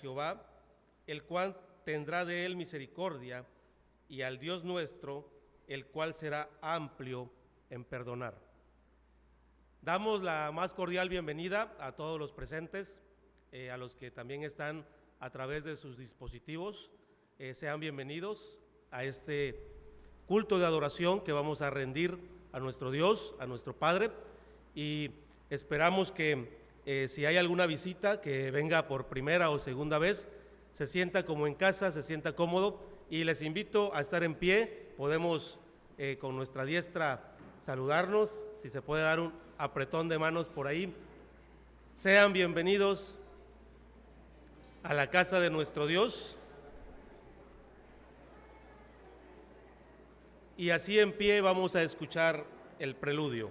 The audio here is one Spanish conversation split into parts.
Jehová, el cual tendrá de él misericordia, y al Dios nuestro, el cual será amplio en perdonar. Damos la más cordial bienvenida a todos los presentes, a los que también están a través de sus dispositivos. Sean bienvenidos a este culto de adoración que vamos a rendir a nuestro Dios, a nuestro Padre, y esperamos que si hay alguna visita que venga por primera o segunda vez, se sienta como en casa, se sienta cómodo, y les invito a estar en pie. Podemos con nuestra diestra saludarnos, si se puede dar un apretón de manos por ahí. Sean bienvenidos a la casa de nuestro Dios. Y así en pie vamos a escuchar el preludio.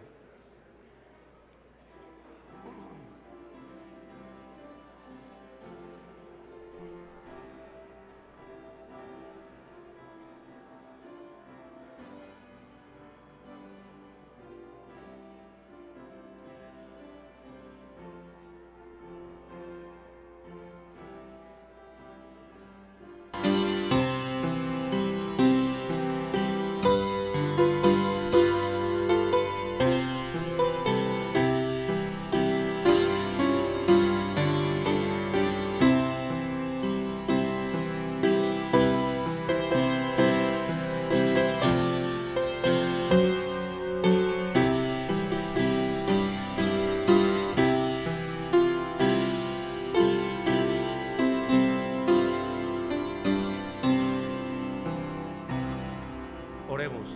Oremos.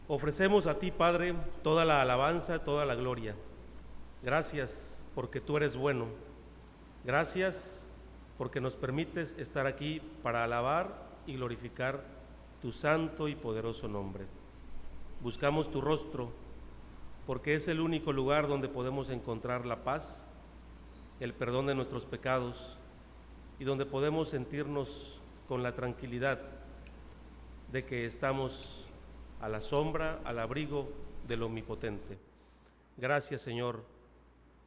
Ofrecemos a ti, Padre, toda la alabanza, toda la gloria. Gracias porque tú eres bueno. Gracias porque nos permites estar aquí para alabar y glorificar tu santo y poderoso nombre. Buscamos tu rostro porque es el único lugar donde podemos encontrar la paz, el perdón de nuestros pecados, y donde podemos sentirnos con la tranquilidad de que estamos a la sombra, al abrigo del Omnipotente. Gracias, Señor,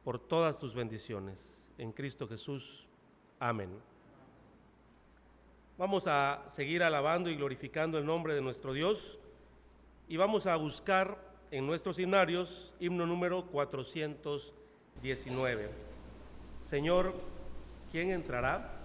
por todas tus bendiciones. En Cristo Jesús. Amén. Vamos a seguir alabando y glorificando el nombre de nuestro Dios, y vamos a buscar en nuestros himnarios himno número 419. Señor, ¿quién entrará?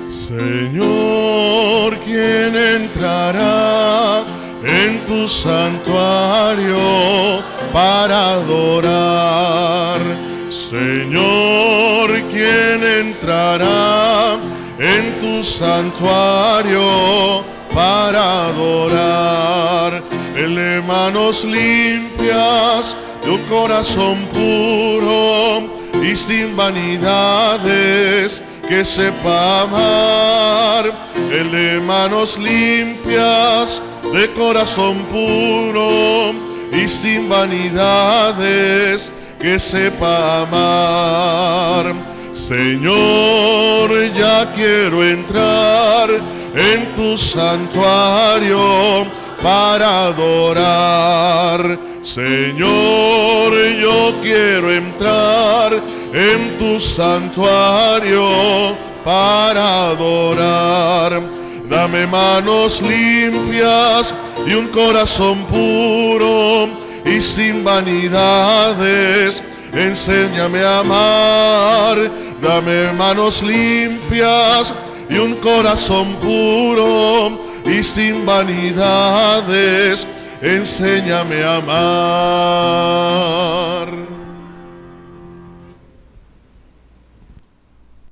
Señor, ¿quién entrará en tu santuario para adorar? Señor, ¿quién entrará en tu santuario para adorar? El de manos limpias, de un corazón puro y sin vanidades, que sepa amar. El de manos limpias, de corazón puro y sin vanidades, que sepa amar. Señor, ya quiero entrar en tu santuario para adorar. Señor, yo quiero entrar en tu santuario para adorar. Dame manos limpias y un corazón puro y sin vanidades, enséñame a amar. Dame manos limpias y un corazón puro y sin vanidades, enséñame a amar.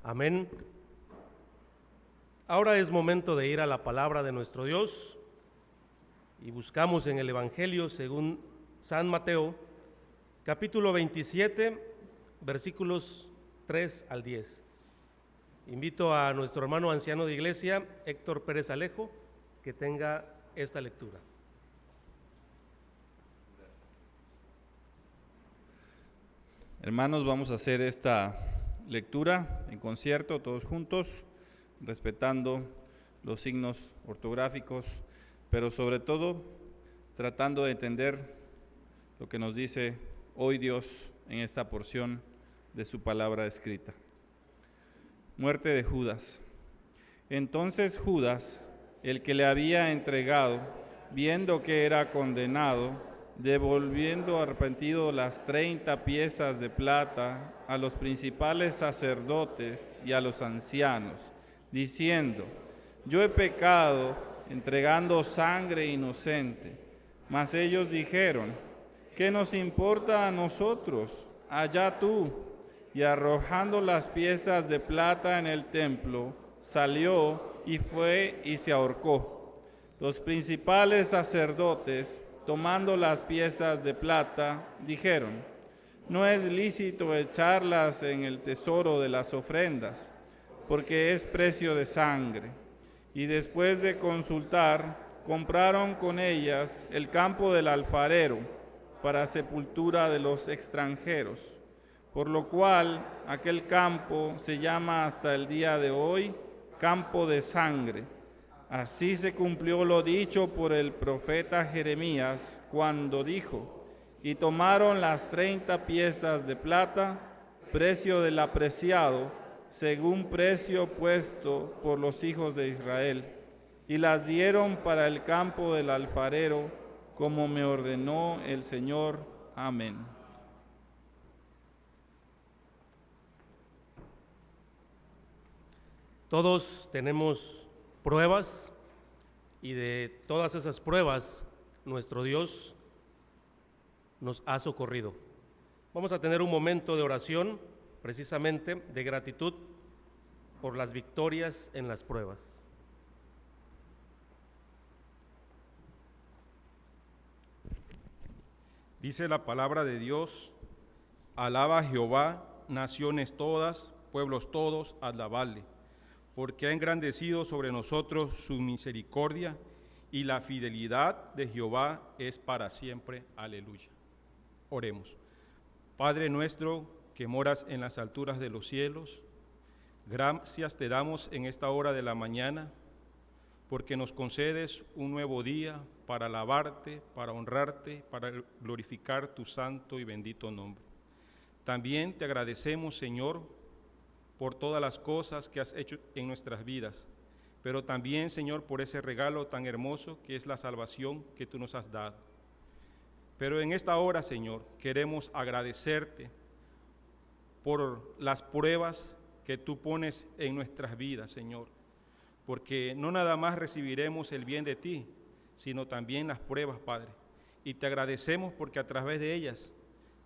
Amén. Ahora es momento de ir a la palabra de nuestro Dios, y buscamos en el Evangelio según San Mateo, capítulo 27, versículos 3 al 10. Invito a nuestro hermano anciano de iglesia, Héctor Pérez Alejo, que tenga esta lectura. Hermanos, vamos a hacer esta lectura en concierto, todos juntos, respetando los signos ortográficos, pero sobre todo tratando de entender lo que nos dice hoy Dios en esta porción de su palabra escrita. Muerte de Judas. Entonces Judas, el que le había entregado, viendo que era condenado, devolviendo arrepentido las 30 piezas de plata a los principales sacerdotes y a los ancianos, diciendo: yo he pecado entregando sangre inocente. Mas ellos dijeron: ¿qué nos importa a nosotros? Allá tú. Y arrojando las piezas de plata en el templo, salió y fue y se ahorcó. Los principales sacerdotes, tomando las piezas de plata, dijeron: no es lícito echarlas en el tesoro de las ofrendas, porque es precio de sangre. Y después de consultar, compraron con ellas el campo del alfarero para sepultura de los extranjeros, por lo cual aquel campo se llama hasta el día de hoy Campo de Sangre. Así se cumplió lo dicho por el profeta Jeremías, cuando dijo: y tomaron las 30 piezas de plata, precio del apreciado, según precio puesto por los hijos de Israel, y las dieron para el campo del alfarero, como me ordenó el Señor. Amén. Todos tenemos pruebas, y de todas esas pruebas nuestro Dios nos ha socorrido. Vamos a tener un momento de oración, precisamente de gratitud por las victorias en las pruebas. Dice la palabra de Dios: alaba a Jehová, naciones todas, pueblos todos, alabadle, porque ha engrandecido sobre nosotros su misericordia, y la fidelidad de Jehová es para siempre. Aleluya. Oremos. Padre nuestro que moras en las alturas de los cielos, gracias te damos en esta hora de la mañana, porque nos concedes un nuevo día para alabarte, para honrarte, para glorificar tu santo y bendito nombre. También te agradecemos, Señor, por todas las cosas que has hecho en nuestras vidas, pero también, Señor, por ese regalo tan hermoso que es la salvación que tú nos has dado. Pero en esta hora, Señor, queremos agradecerte por las pruebas que tú pones en nuestras vidas, Señor, porque no nada más recibiremos el bien de ti, sino también las pruebas, Padre. Y te agradecemos porque a través de ellas,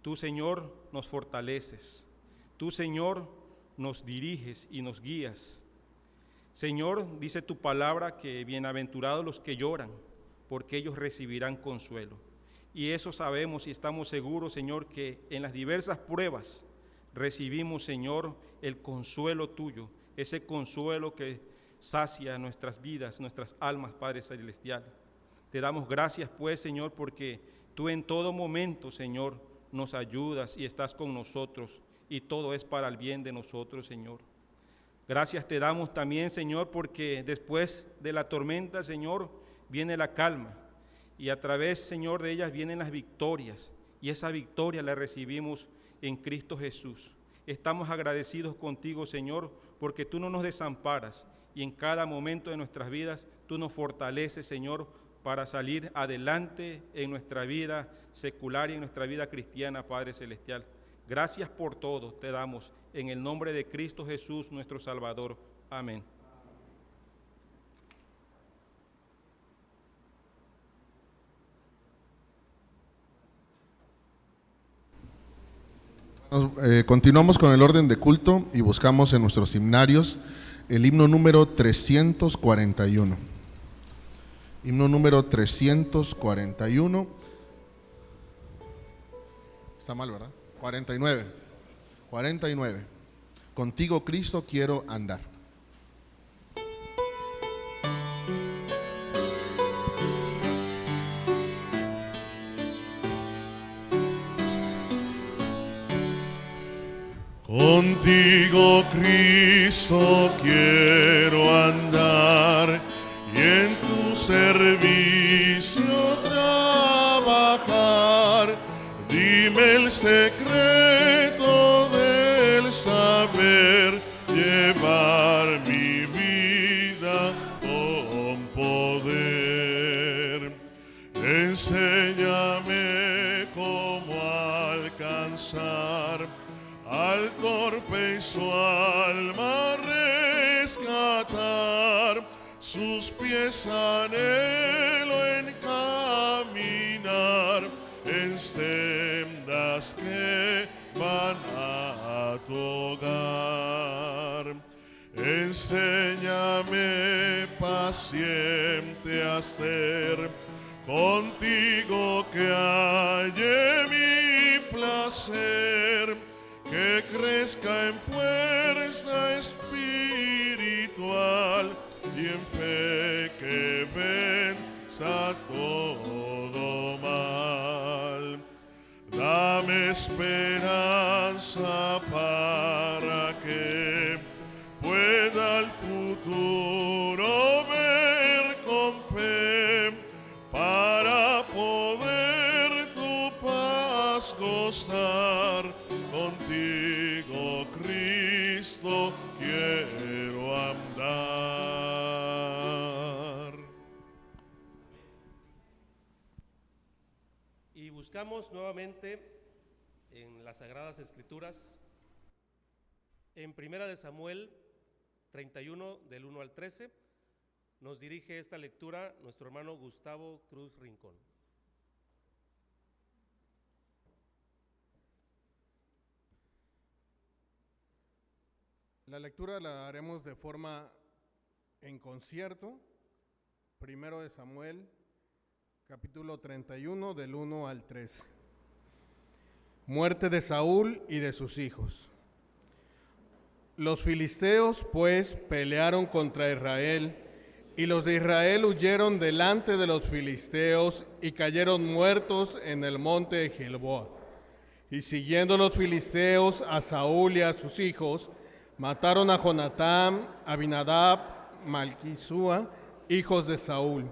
tú, Señor, nos fortaleces. Tú, Señor, nos diriges y nos guías. Señor, dice tu palabra que bienaventurados los que lloran, porque ellos recibirán consuelo. Y eso sabemos y estamos seguros, Señor, que en las diversas pruebas recibimos, Señor, el consuelo tuyo, ese consuelo que sacia nuestras vidas, nuestras almas, Padre Celestial. Te damos gracias, pues, Señor, porque tú en todo momento, Señor, nos ayudas y estás con nosotros, y todo es para el bien de nosotros, Señor. Gracias te damos también, Señor, porque después de la tormenta, Señor, viene la calma, y a través, Señor, de ellas vienen las victorias, y esa victoria la recibimos en Cristo Jesús. Estamos agradecidos contigo, Señor, porque tú no nos desamparas, y en cada momento de nuestras vidas tú nos fortaleces, Señor, para salir adelante en nuestra vida secular y en nuestra vida cristiana, Padre Celestial. Gracias por todo te damos, en el nombre de Cristo Jesús, nuestro Salvador. Amén. Continuamos con el orden de culto y buscamos en nuestros himnarios el himno número 341. Himno número 341. Está mal, ¿verdad? 49. 49. Contigo, Cristo, quiero andar. Contigo, Cristo, quiero andar, en tu servicio trabajar. Dime el secreto del saber, llevar mi vida con poder. Enséñame cómo alcanzar al torpe y su alma rescatar, sus pies anhelo encaminar en sendas que van a tu hogar. Enséñame paciente a ser, contigo que halle mi placer, que crezca en fuerza espiritual y en fe que venza todo mal. Dame esperanza para que pueda el futuro ver con fe, para poder tu paz gozar. Contigo, Cristo, quiero andar. Y buscamos nuevamente en las Sagradas Escrituras, en 1 de Samuel 31, del 1 al 13, nos dirige esta lectura nuestro hermano Gustavo Cruz Rincón. La lectura la haremos de forma en concierto. 1 de Samuel, capítulo 31, del 1 al 13. Muerte de Saúl y de sus hijos. Los filisteos, pues, pelearon contra Israel, y los de Israel huyeron delante de los filisteos y cayeron muertos en el monte de Gilboa. Y siguiendo los filisteos a Saúl y a sus hijos, mataron a Jonatán, Abinadab, Malquisúa, hijos de Saúl.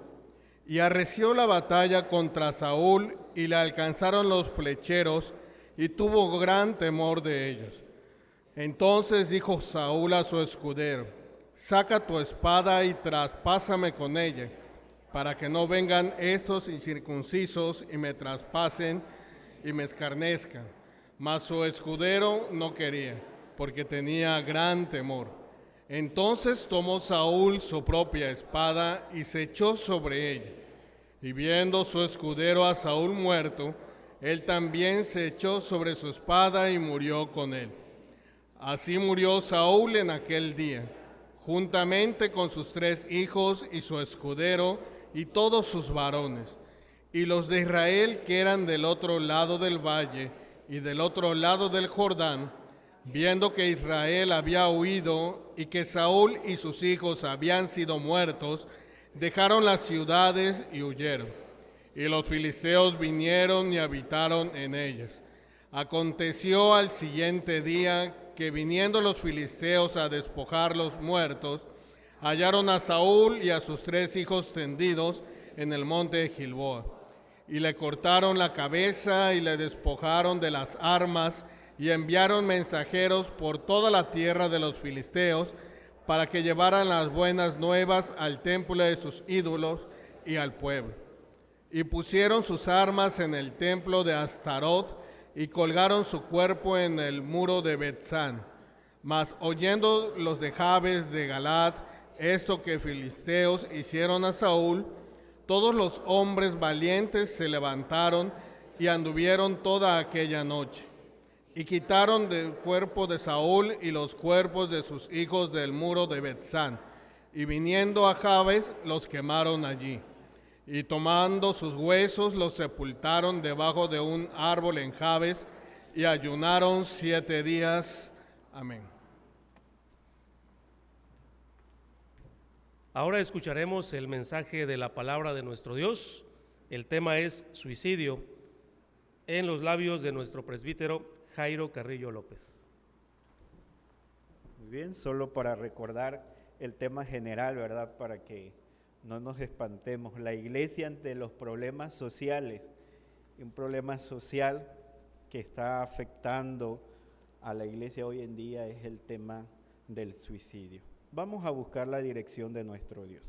Y arreció la batalla contra Saúl, y le alcanzaron los flecheros, y tuvo gran temor de ellos. Entonces dijo Saúl a su escudero: saca tu espada y traspásame con ella, para que no vengan estos incircuncisos y me traspasen y me escarnezcan. Mas su escudero no quería, porque tenía gran temor. Entonces tomó Saúl su propia espada y se echó sobre ella. Y viendo su escudero a Saúl muerto, él también se echó sobre su espada y murió con él. Así murió Saúl en aquel día, juntamente con sus 3 hijos y su escudero y todos sus varones. Y los de Israel que eran del otro lado del valle y del otro lado del Jordán, viendo que Israel había huido y que Saúl y sus hijos habían sido muertos, dejaron las ciudades y huyeron. Y los filisteos vinieron y habitaron en ellas. Aconteció al siguiente día que viniendo los filisteos a despojar los muertos, hallaron a Saúl y a sus 3 hijos tendidos en el monte de Gilboa. Y le cortaron la cabeza y le despojaron de las armas, y enviaron mensajeros por toda la tierra de los filisteos para que llevaran las buenas nuevas al templo de sus ídolos y al pueblo. Y pusieron sus armas en el templo de Astaroth y colgaron su cuerpo en el muro de Betzán. Mas oyendo los de Jabes de Galaad esto que filisteos hicieron a Saúl, todos los hombres valientes se levantaron y anduvieron toda aquella noche. Y quitaron del cuerpo de Saúl y los cuerpos de sus hijos del muro de Betzán, y viniendo a Jabes los quemaron allí. Y tomando sus huesos los sepultaron debajo de un árbol en Jabes, y ayunaron 7 días. Amén. Ahora escucharemos el mensaje de la palabra de nuestro Dios. El tema es suicidio, en los labios de nuestro presbítero Jairo Carrillo López. Muy bien, solo para recordar el tema general, ¿verdad? Para que no nos espantemos. La iglesia ante los problemas sociales, un problema social que está afectando a la iglesia hoy en día es el tema del suicidio. Vamos a buscar la dirección de nuestro Dios.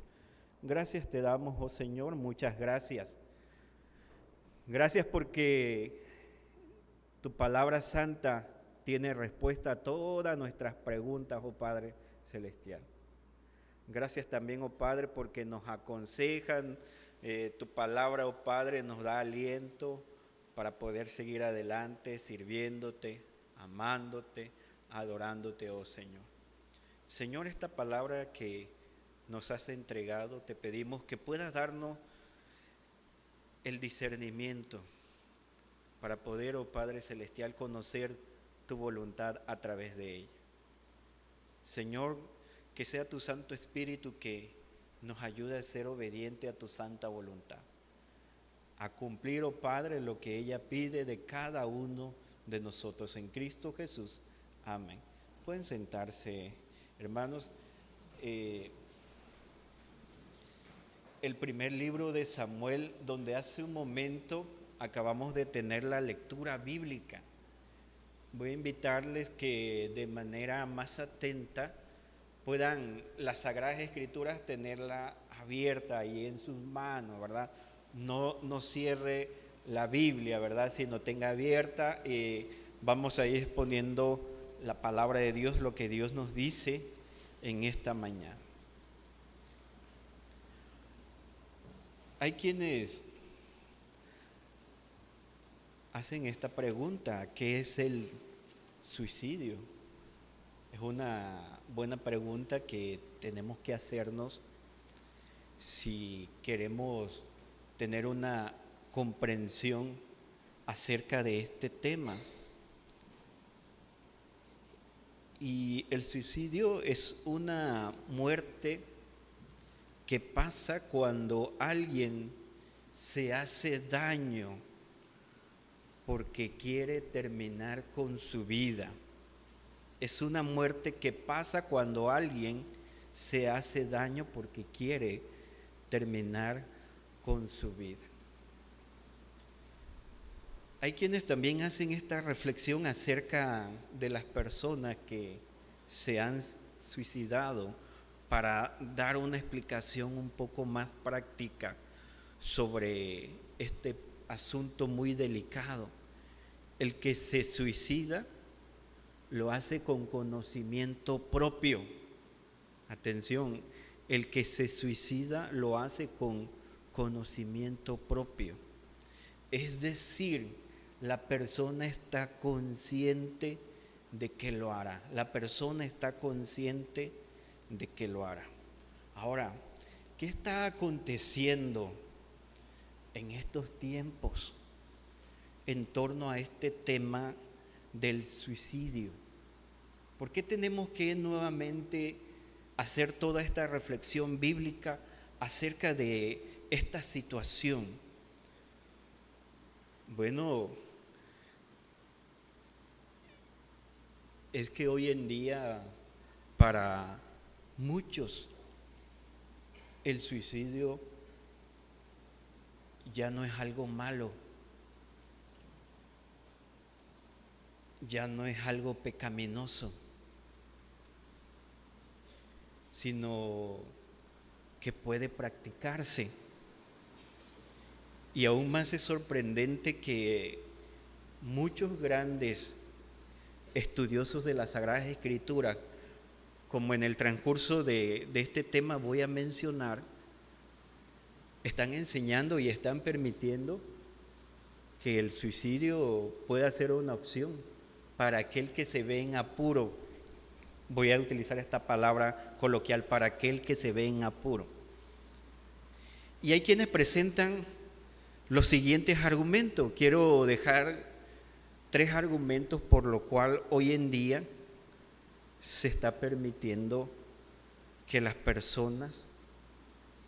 Gracias te damos, oh Señor, muchas gracias. Gracias porque tu palabra santa tiene respuesta a todas nuestras preguntas, oh Padre Celestial. Gracias también, oh Padre, porque nos aconsejan, tu palabra, oh Padre, nos da aliento para poder seguir adelante, sirviéndote, amándote, adorándote, oh Señor. Señor, esta palabra que nos has entregado, te pedimos que puedas darnos el discernimiento para poder, oh Padre Celestial, conocer tu voluntad a través de ella. Señor, que sea tu Santo Espíritu que nos ayude a ser obediente a tu santa voluntad, a cumplir, oh Padre, lo que ella pide de cada uno de nosotros en Cristo Jesús. Amén. Pueden sentarse, hermanos. El primer libro de Samuel, donde hace un momento acabamos de tener la lectura bíblica. Voy a invitarles que de manera más atenta puedan las Sagradas Escrituras tenerla abierta ahí en sus manos, ¿verdad? No cierre la Biblia, ¿verdad? Sino tenga abierta. Vamos a ir exponiendo la palabra de Dios, lo que Dios nos dice en esta mañana. Hay quienes hacen esta pregunta: ¿qué es el suicidio? Es una buena pregunta que tenemos que hacernos si queremos tener una comprensión acerca de este tema. Y el suicidio es una muerte que pasa cuando alguien se hace daño porque quiere terminar con su vida. Es una muerte que pasa cuando alguien se hace daño porque quiere terminar con su vida. Hay quienes también hacen esta reflexión acerca de las personas que se han suicidado para dar una explicación un poco más práctica sobre este asunto muy delicado. El que se suicida lo hace con conocimiento propio. Atención, el que se suicida lo hace con conocimiento propio. Es decir, la persona está consciente de que lo hará. La persona está consciente de que lo hará. Ahora, ¿qué está aconteciendo en estos tiempos en torno a este tema del suicidio? ¿Por qué tenemos que nuevamente hacer toda esta reflexión bíblica acerca de esta situación? Bueno, es que hoy en día para muchos el suicidio ya no es algo malo, ya no es algo pecaminoso, sino que puede practicarse. Y aún más es sorprendente que muchos grandes estudiosos de las Sagradas Escrituras, como en el transcurso de este tema voy a mencionar, están enseñando y están permitiendo que el suicidio pueda ser una opción para aquel que se ve en apuro. Voy a utilizar esta palabra coloquial, para aquel que se ve en apuro. Y hay quienes presentan los siguientes argumentos. Quiero dejar 3 argumentos por lo cual hoy en día se está permitiendo que las personas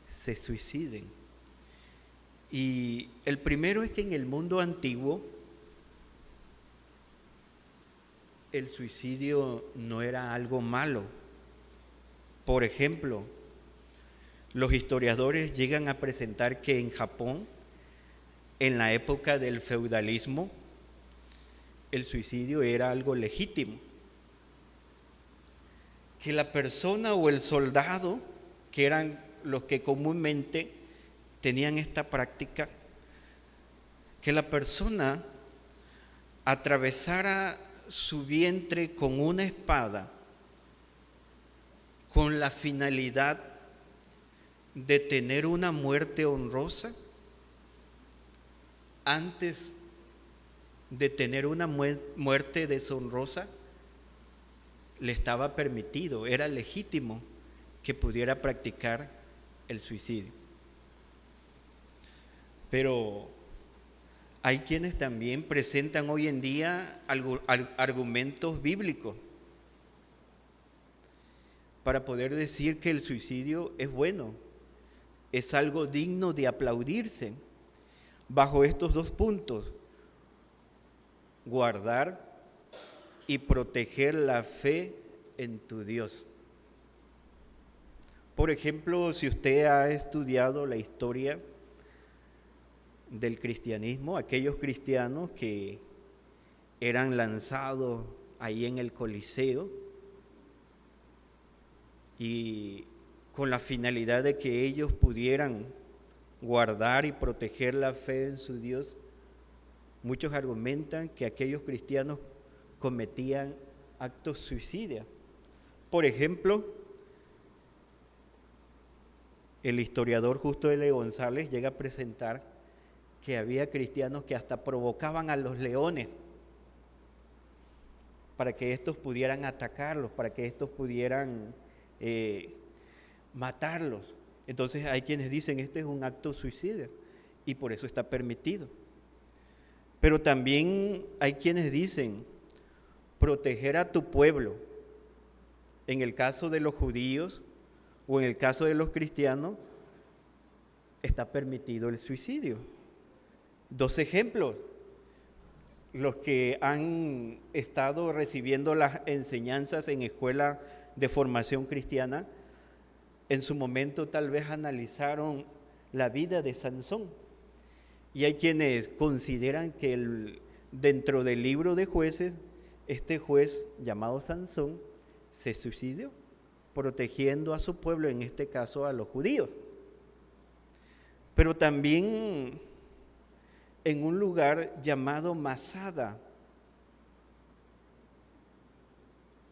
se suiciden. Y el primero es que en el mundo antiguo el suicidio no era algo malo. Por ejemplo, Los historiadores llegan a presentar que en Japón, en la época del feudalismo, el suicidio era algo legítimo. Que la persona o el soldado, que eran los que comúnmente tenían esta práctica, que la persona atravesara su vientre con una espada con la finalidad de tener una muerte honrosa antes de tener una muerte deshonrosa, le estaba permitido, era legítimo que pudiera practicar el suicidio. Pero hay quienes también presentan hoy en día argumentos bíblicos para poder decir que el suicidio es bueno, es algo digno de aplaudirse, bajo estos dos puntos: guardar y proteger la fe en tu Dios. Por ejemplo, si usted ha estudiado la historia del cristianismo, aquellos cristianos que eran lanzados ahí en el Coliseo y con la finalidad de que ellos pudieran guardar y proteger la fe en su Dios, muchos argumentan que aquellos cristianos cometían actos suicidas. Por ejemplo, el historiador Justo L. González llega a presentar que había cristianos que hasta provocaban a los leones para que estos pudieran atacarlos, para que estos pudieran matarlos. Entonces hay quienes dicen este es un acto suicida y por eso está permitido. Pero también hay quienes dicen proteger a tu pueblo. En el caso de los judíos o en el caso de los cristianos está permitido el suicidio. Dos ejemplos: los que han estado recibiendo las enseñanzas en escuela de formación cristiana, en su momento tal vez analizaron la vida de Sansón. Y hay quienes consideran que dentro del libro de Jueces, este juez llamado Sansón se suicidó, protegiendo a su pueblo, en este caso a los judíos. Pero también en un lugar llamado Masada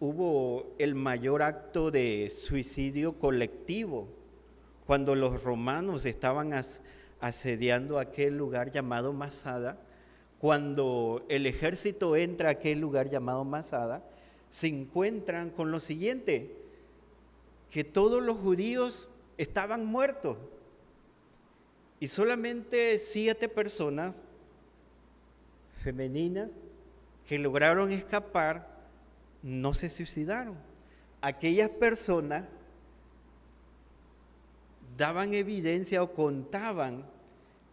hubo el mayor acto de suicidio colectivo cuando los romanos estaban asediando aquel lugar llamado Masada. Cuando el ejército entra a aquel lugar llamado Masada, se encuentran con lo siguiente: que todos los judíos estaban muertos y solamente 7 personas femeninas que lograron escapar no se suicidaron. Aquellas personas daban evidencia o contaban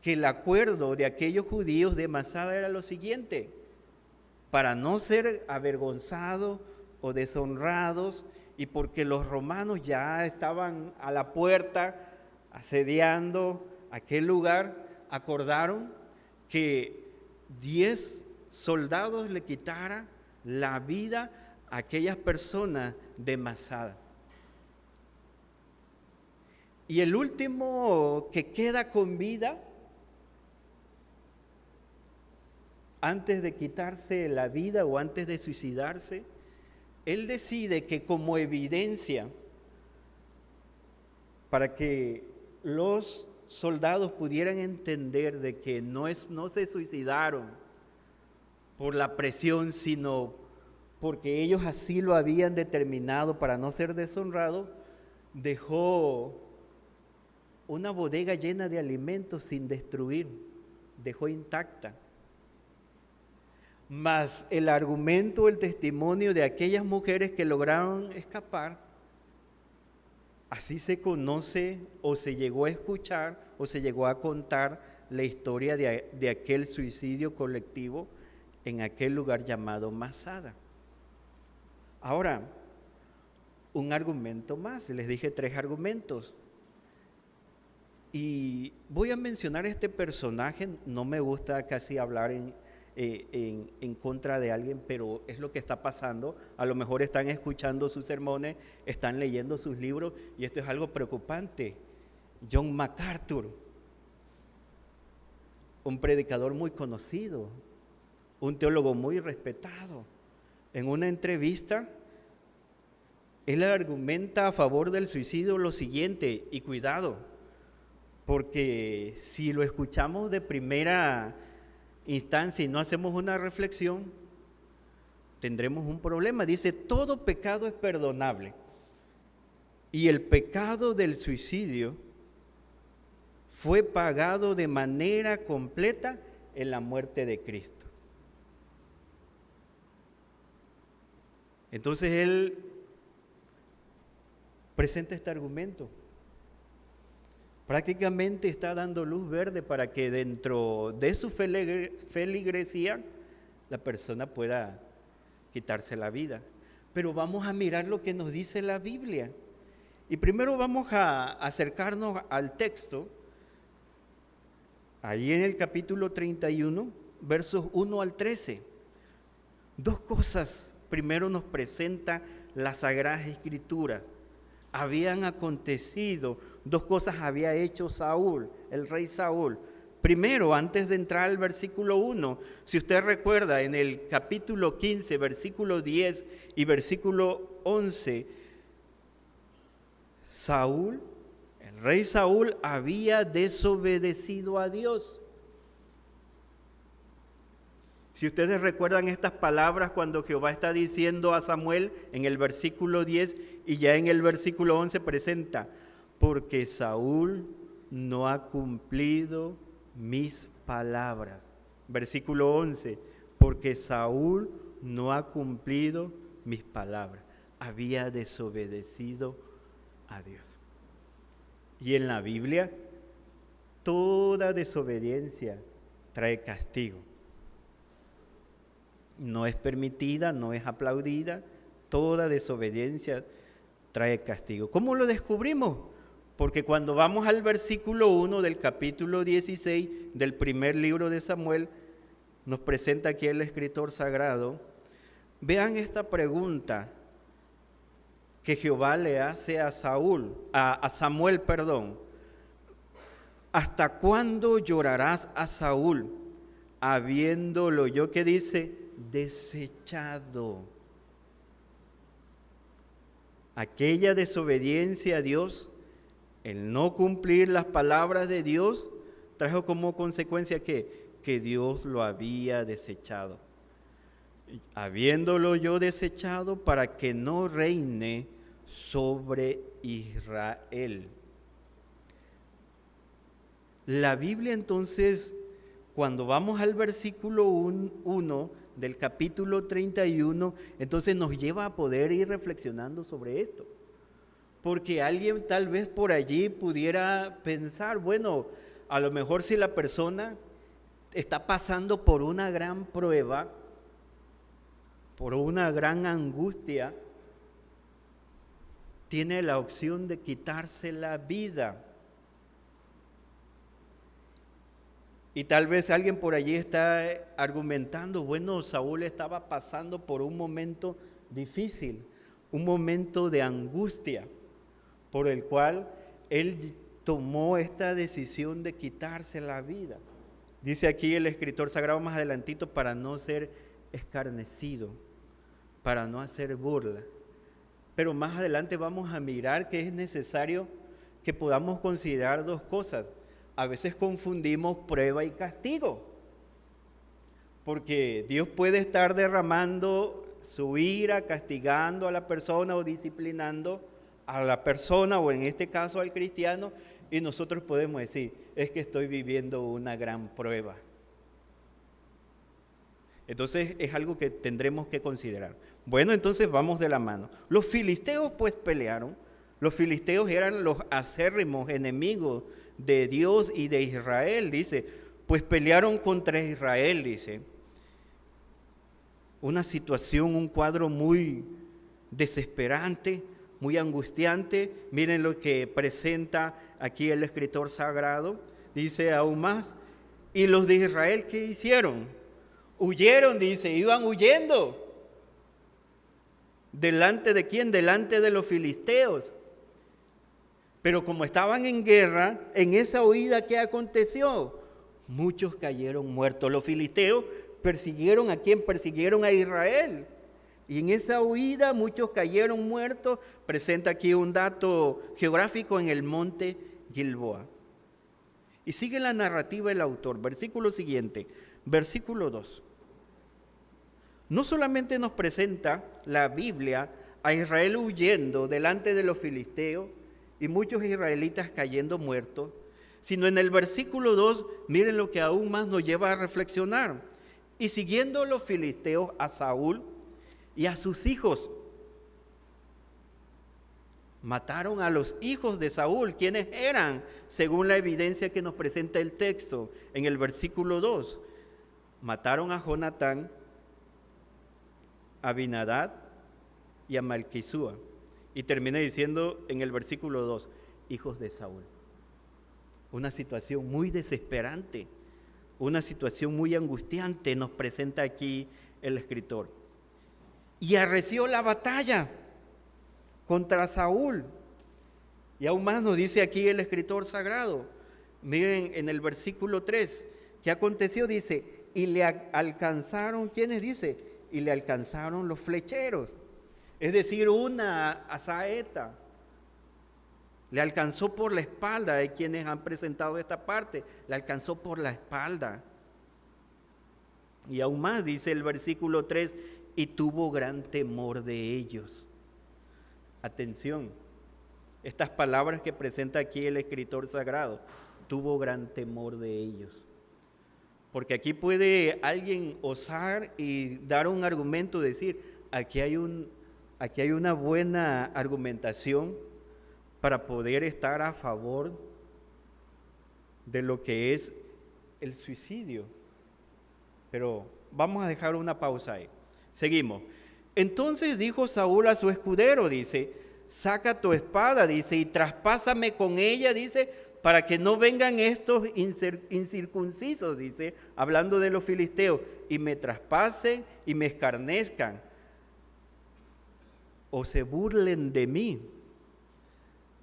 que el acuerdo de aquellos judíos de Masada era lo siguiente: para no ser avergonzados o deshonrados, y porque los romanos ya estaban a la puerta asediando aquel lugar, acordaron que 10 soldados le quitaran la vida a aquellas personas de Masada. Y el último que queda con vida, antes de quitarse la vida o antes de suicidarse, él decide que como evidencia para que los soldados pudieran entender de que no se suicidaron por la presión, sino porque ellos así lo habían determinado para no ser deshonrados, dejó una bodega llena de alimentos sin destruir, dejó intacta. Mas el argumento, el testimonio de aquellas mujeres que lograron escapar, así se conoce o se llegó a escuchar o se llegó a contar la historia de aquel suicidio colectivo en aquel lugar llamado Masada. Ahora, un argumento más, les dije 3 argumentos. Y voy a mencionar este personaje, no me gusta casi hablar en contra de alguien, pero es lo que está pasando. A lo mejor están escuchando sus sermones, están leyendo sus libros, y esto es algo preocupante. John MacArthur, un predicador muy conocido, un teólogo muy respetado, en una entrevista, él argumenta a favor del suicidio lo siguiente, y cuidado, porque si lo escuchamos de primera instancia y no hacemos una reflexión, tendremos un problema. Dice, todo pecado es perdonable, y el pecado del suicidio fue pagado de manera completa en la muerte de Cristo. Entonces él presenta este argumento. Prácticamente está dando luz verde para que dentro de su feligresía la persona pueda quitarse la vida. Pero vamos a mirar lo que nos dice la Biblia. Y primero vamos a acercarnos al texto. Ahí en el capítulo 31, versos 1 al 13. Dos cosas primero nos presenta las Sagradas Escrituras. Habían acontecido, dos cosas había hecho Saúl, el rey Saúl. Primero, antes de entrar al versículo 1, si usted recuerda, en el capítulo 15, versículo 10 y versículo 11, Saúl, el rey Saúl, había desobedecido a Dios. Si ustedes recuerdan estas palabras cuando Jehová está diciendo a Samuel en el versículo 10 y ya en el versículo 11 presenta, porque Saúl no ha cumplido mis palabras. Versículo 11, porque Saúl no ha cumplido mis palabras. Había desobedecido a Dios. Y en la Biblia, toda desobediencia trae castigo. No es permitida, no es aplaudida, toda desobediencia trae castigo. ¿Cómo lo descubrimos? Porque cuando vamos al versículo 1 del capítulo 16 del primer libro de Samuel, nos presenta aquí el escritor sagrado. Vean esta pregunta que Jehová le hace a Samuel. ¿Hasta cuándo llorarás a Saúl, habiéndolo yo, que dice, desechado? Aquella desobediencia a Dios, el no cumplir las palabras de Dios, trajo como consecuencia que Dios lo había desechado. Habiéndolo yo desechado para que no reine sobre Israel. La Biblia entonces, cuando vamos al versículo 1 del capítulo 31, entonces nos lleva a poder ir reflexionando sobre esto. Porque alguien tal vez por allí pudiera pensar, bueno, a lo mejor si la persona está pasando por una gran prueba, por una gran angustia, tiene la opción de quitarse la vida. Y tal vez alguien por allí está argumentando, bueno, Saúl estaba pasando por un momento difícil, un momento de angustia, por el cual él tomó esta decisión de quitarse la vida. Dice aquí el escritor sagrado más adelantito, para no ser escarnecido, para no hacer burla. Pero más adelante vamos a mirar que es necesario que podamos considerar dos cosas. A veces confundimos prueba y castigo, porque Dios puede estar derramando su ira, castigando a la persona o disciplinando a la persona, o en este caso al cristiano, y nosotros podemos decir, es que estoy viviendo una gran prueba. Entonces es algo que tendremos que considerar. Bueno, entonces vamos de la mano. Los filisteos pues pelearon. Los filisteos eran los acérrimos enemigos de Dios y de Israel, dice, pues pelearon contra Israel, dice. Una situación, un cuadro muy desesperante, muy angustiante. Miren lo que presenta aquí el escritor sagrado. Dice aún más, ¿y los de Israel qué hicieron? Huyeron, dice, iban huyendo. ¿Delante de quién? Delante de los filisteos. Pero como estaban en guerra, en esa huida, ¿qué aconteció? Muchos cayeron muertos. Los filisteos persiguieron ¿a quién? Persiguieron a Israel. Y en esa huida muchos cayeron muertos. Presenta aquí un dato geográfico en el monte Gilboa. Y sigue la narrativa el autor. Versículo siguiente, versículo 2. No solamente nos presenta la Biblia a Israel huyendo delante de los filisteos y muchos israelitas cayendo muertos, sino en el versículo 2, miren lo que aún más nos lleva a reflexionar. Y siguiendo los filisteos a Saúl y a sus hijos, mataron a los hijos de Saúl. ¿Quiénes eran? Según la evidencia que nos presenta el texto en el versículo 2. Mataron a Jonatán, a Abinadab y a Malquisúa. Y termina diciendo en el versículo 2, hijos de Saúl. Una situación muy desesperante, una situación muy angustiante nos presenta aquí el escritor. Y arreció la batalla contra Saúl. Y aún más nos dice aquí el escritor sagrado. Miren en el versículo 3, ¿qué aconteció? Dice, y le alcanzaron, ¿quiénes dice? Y le alcanzaron los flecheros. Es decir, una asaeta. Le alcanzó por la espalda. Hay quienes han presentado esta parte. Le alcanzó por la espalda. Y aún más dice el versículo 3, y tuvo gran temor de ellos. Atención, estas palabras que presenta aquí el escritor sagrado, tuvo gran temor de ellos. Porque aquí puede alguien osar y dar un argumento, decir, aquí hay una buena argumentación para poder estar a favor de lo que es el suicidio. Pero vamos a dejar una pausa ahí. Seguimos. Entonces dijo Saúl a su escudero, dice, saca tu espada, dice, y traspásame con ella, dice, para que no vengan estos incircuncisos, dice, hablando de los filisteos, y me traspasen y me escarnezcan, o se burlen de mí.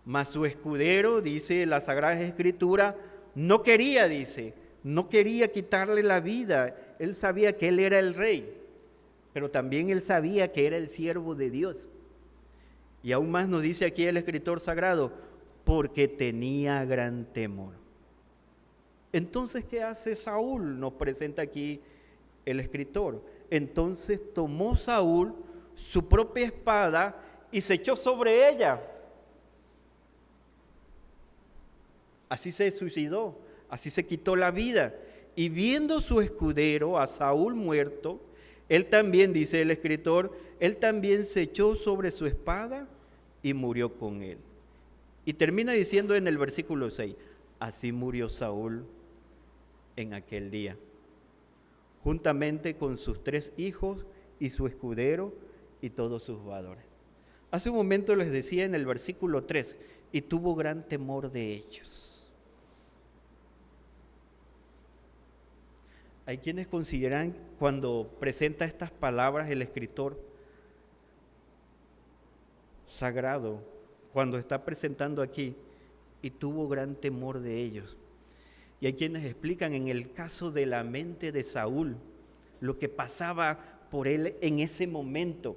Mas su escudero, dice la Sagrada Escritura, no quería, dice, no quería quitarle la vida. Él sabía que él era el rey, pero también él sabía que era el siervo de Dios. Y aún más nos dice aquí el escritor sagrado, porque tenía gran temor. Entonces, ¿qué hace Saúl? Nos presenta aquí el escritor. Entonces tomó Saúl su propia espada y se echó sobre ella. Así se suicidó, así se quitó la vida. Y viendo su escudero a Saúl muerto, él también, dice el escritor, él también se echó sobre su espada y murió con él. Y termina diciendo en el versículo 6, así murió Saúl en aquel día, juntamente con sus 3 hijos y su escudero y todos sus varones. Hace un momento les decía en el versículo 3, y tuvo gran temor de ellos. Hay quienes consideran cuando presenta estas palabras el escritor sagrado, cuando está presentando aquí, y tuvo gran temor de ellos. Y hay quienes explican en el caso de la mente de Saúl, lo que pasaba por él en ese momento,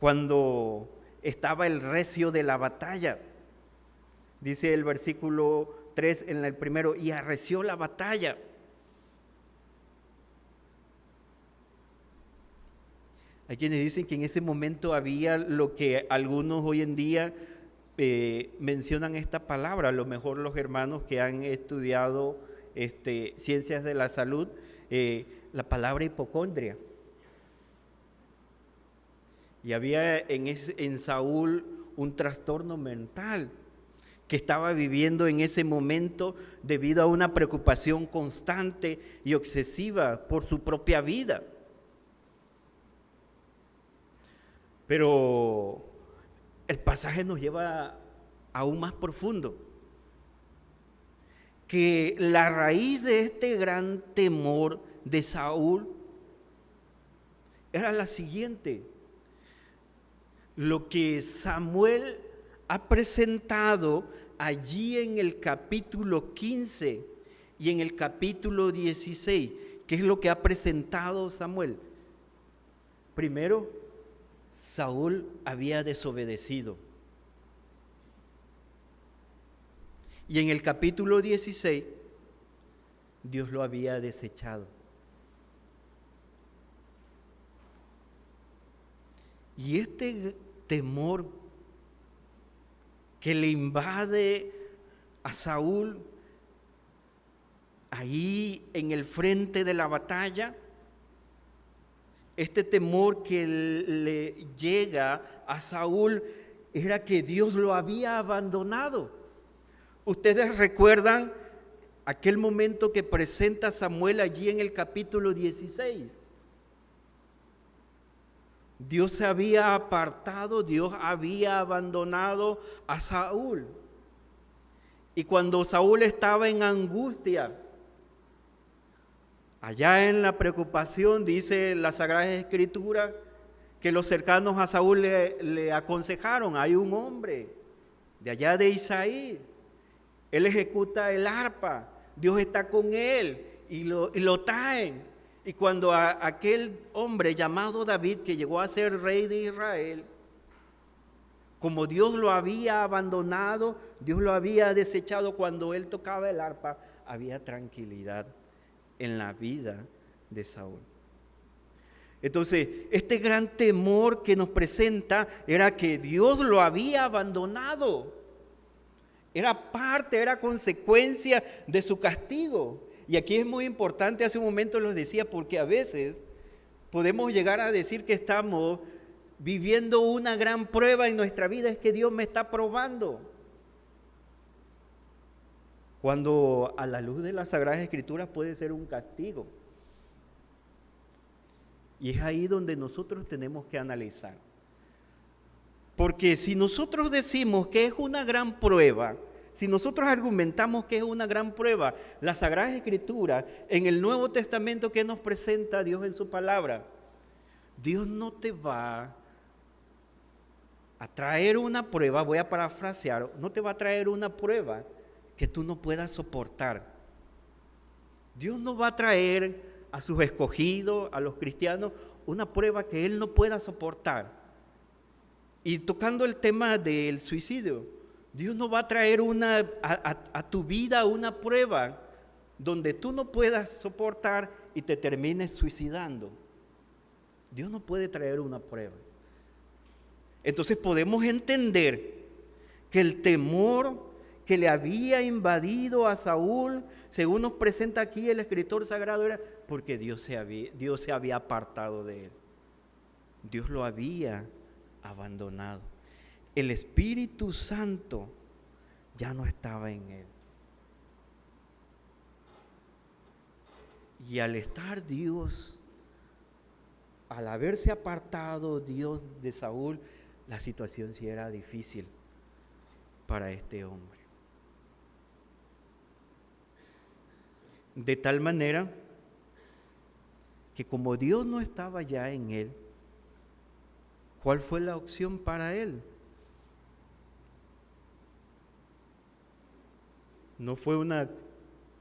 cuando estaba el recio de la batalla. Dice el versículo 3 en el primero, y arreció la batalla. Hay quienes dicen que en ese momento había lo que algunos hoy en día mencionan esta palabra, a lo mejor los hermanos que han estudiado ciencias de la salud, la palabra hipocondria. Y había en Saúl un trastorno mental que estaba viviendo en ese momento debido a una preocupación constante y obsesiva por su propia vida. Pero el pasaje nos lleva aún más profundo. Que la raíz de este gran temor de Saúl era la siguiente: lo que Samuel ha presentado allí en el capítulo 15 y en el capítulo 16. ¿Qué es lo que ha presentado Samuel? Primero, Saúl había desobedecido. Y en el capítulo 16, Dios lo había desechado. Y este temor que le invade a Saúl ahí en el frente de la batalla, este temor que le llega a Saúl era que Dios lo había abandonado. Ustedes recuerdan aquel momento que presenta Samuel allí en el capítulo 16. Dios se había apartado, Dios había abandonado a Saúl. Y cuando Saúl estaba en angustia, allá en la preocupación, dice la Sagrada Escritura, que los cercanos a Saúl le aconsejaron: hay un hombre de allá de Isaí, él ejecuta el arpa, Dios está con él, y lo traen. Y cuando aquel hombre llamado David, que llegó a ser rey de Israel, como Dios lo había abandonado, Dios lo había desechado, cuando él tocaba el arpa, había tranquilidad en la vida de Saúl. Entonces, este gran temor que nos presenta era que Dios lo había abandonado. Era parte, era consecuencia de su castigo. Y aquí es muy importante, hace un momento los decía, porque a veces podemos llegar a decir que estamos viviendo una gran prueba en nuestra vida, es que Dios me está probando. Cuando a la luz de las Sagradas Escrituras puede ser un castigo. Y es ahí donde nosotros tenemos que analizar. Porque si nosotros decimos que es una gran prueba, si nosotros argumentamos que es una gran prueba, las Sagradas Escrituras, en el Nuevo Testamento que nos presenta Dios en su palabra, Dios no te va a traer una prueba, voy a parafrasear, no te va a traer una prueba que tú no puedas soportar. Dios no va a traer a sus escogidos, a los cristianos, una prueba que Él no pueda soportar. Y tocando el tema del suicidio, Dios no va a traer a tu vida una prueba donde tú no puedas soportar y te termines suicidando. Dios no puede traer una prueba. Entonces podemos entender que el temor que le había invadido a Saúl, según nos presenta aquí el escritor sagrado, era porque Dios se había apartado de él. Dios lo había abandonado. El Espíritu Santo ya no estaba en él. Y al estar Dios, al haberse apartado Dios de Saúl, la situación sí era difícil para este hombre. De tal manera que como Dios no estaba ya en él, ¿cuál fue la opción para él? No fue una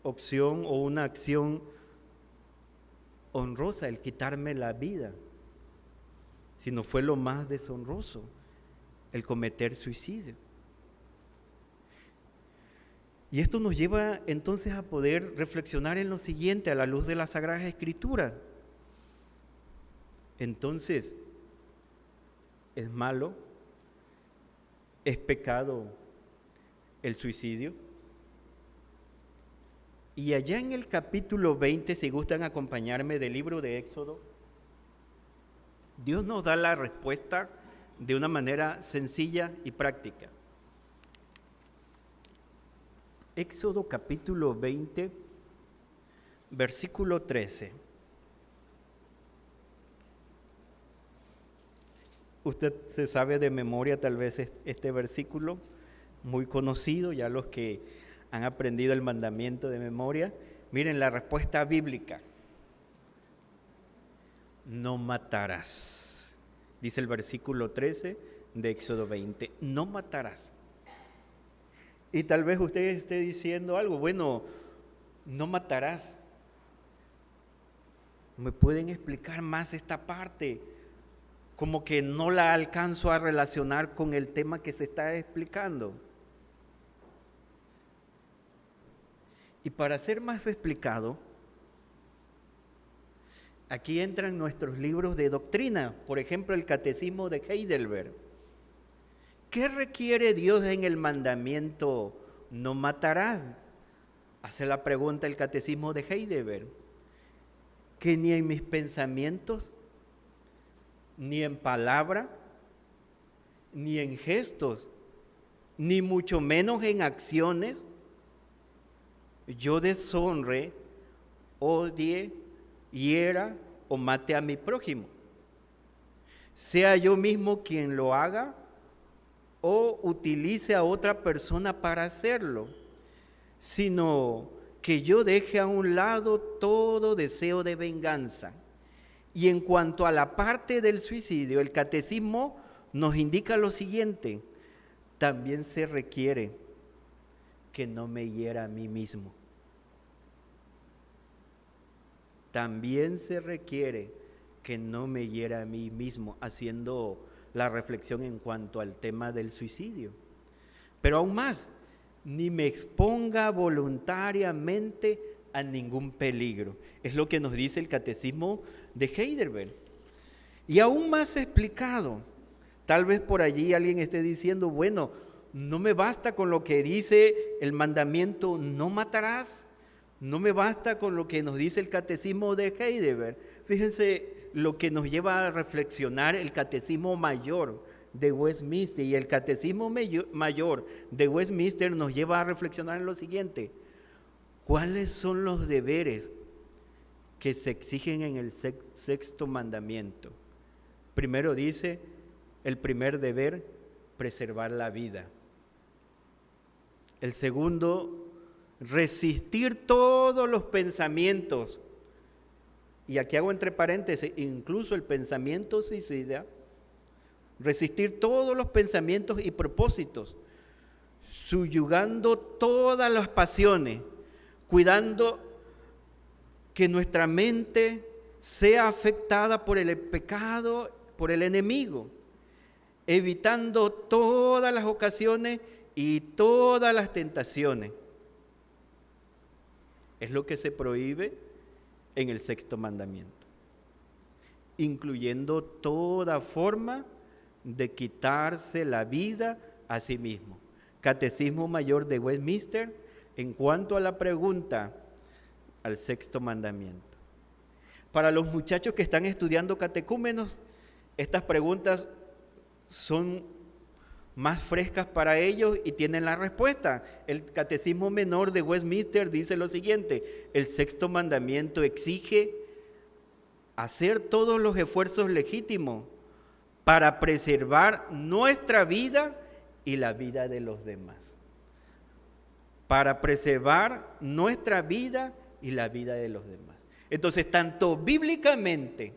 opción o una acción honrosa el quitarme la vida, sino fue lo más deshonroso, el cometer suicidio. Y esto nos lleva entonces a poder reflexionar en lo siguiente a la luz de las Sagradas Escrituras. Entonces, ¿es malo? ¿Es pecado el suicidio? Y allá en el capítulo 20, si gustan acompañarme, del libro de Éxodo, Dios nos da la respuesta de una manera sencilla y práctica. Éxodo capítulo 20, versículo 13. Usted se sabe de memoria tal vez este versículo, muy conocido, ya los que han aprendido el mandamiento de memoria. Miren la respuesta bíblica. No matarás. Dice el versículo 13 de Éxodo 20. No matarás. Y tal vez usted esté diciendo algo, bueno, no matarás. ¿Me pueden explicar más esta parte? Como que no la alcanzo a relacionar con el tema que se está explicando. Y para ser más explicado, aquí entran nuestros libros de doctrina, por ejemplo, el Catecismo de Heidelberg. ¿Qué requiere Dios en el mandamiento no matarás? Hace la pregunta el Catecismo de Heidelberg. Que ni en mis pensamientos, ni en palabra, ni en gestos, ni mucho menos en acciones, yo deshonre, odie, hiera o mate a mi prójimo, sea yo mismo quien lo haga o utilice a otra persona para hacerlo, sino que yo deje a un lado todo deseo de venganza. Y en cuanto a la parte del suicidio, el catecismo nos indica lo siguiente: también se requiere que no me hiera a mí mismo. También se requiere que no me hiera a mí mismo, haciendo la reflexión en cuanto al tema del suicidio. Pero aún más, ni me exponga voluntariamente a ningún peligro. Es lo que nos dice el Catecismo de Heidelberg. Y aún más explicado, tal vez por allí alguien esté diciendo, bueno, no me basta con lo que dice el mandamiento no matarás, no me basta con lo que nos dice el Catecismo de Heidelberg. Fíjense lo que nos lleva a reflexionar el Catecismo Mayor de Westminster, y el Catecismo Mayor de Westminster nos lleva a reflexionar en lo siguiente: ¿cuáles son los deberes que se exigen en el sexto mandamiento? Primero dice, el primer deber, preservar la vida. El segundo, resistir todos los pensamientos, y aquí hago entre paréntesis, incluso el pensamiento suicida. Resistir todos los pensamientos y propósitos, subyugando todas las pasiones, cuidando que nuestra mente sea afectada por el pecado, por el enemigo, evitando todas las ocasiones y todas las tentaciones. Es lo que se prohíbe en el sexto mandamiento, incluyendo toda forma de quitarse la vida a sí mismo. Catecismo Mayor de Westminster, en cuanto a la pregunta al sexto mandamiento. Para los muchachos que están estudiando catecúmenos, estas preguntas son más frescas para ellos y tienen la respuesta. El Catecismo Menor de Westminster dice lo siguiente: el sexto mandamiento exige hacer todos los esfuerzos legítimos para preservar nuestra vida y la vida de los demás. Para preservar nuestra vida y la vida de los demás. Entonces, tanto bíblicamente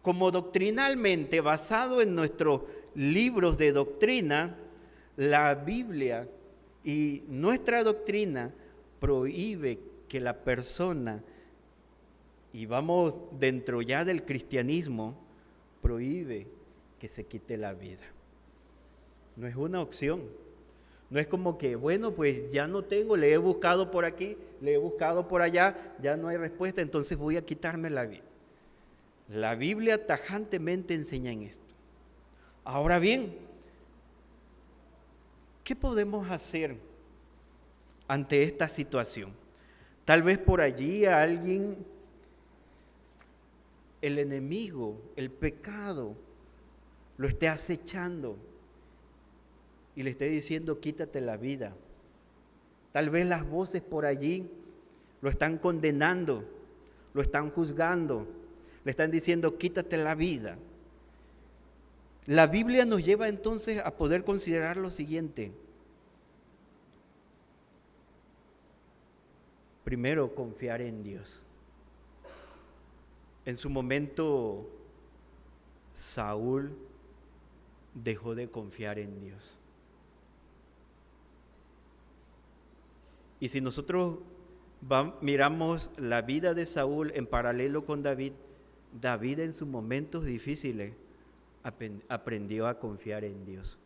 como doctrinalmente, basado en nuestros libros de doctrina, la Biblia y nuestra doctrina prohíbe que la persona, y vamos dentro ya del cristianismo, prohíbe que se quite la vida. No es una opción. No es como que, bueno, pues ya no tengo, le he buscado por aquí, le he buscado por allá, ya no hay respuesta, entonces voy a quitarme la vida. La Biblia tajantemente enseña en esto. Ahora bien, ¿qué podemos hacer ante esta situación? Tal vez por allí a alguien, el enemigo, el pecado, lo esté acechando y le esté diciendo, quítate la vida. Tal vez las voces por allí lo están condenando, lo están juzgando, le están diciendo, quítate la vida. La Biblia nos lleva entonces a poder considerar lo siguiente. Primero, confiar en Dios. En su momento, Saúl dejó de confiar en Dios. Y si nosotros miramos la vida de Saúl en paralelo con David, David en sus momentos difíciles aprendió a confiar en Dios.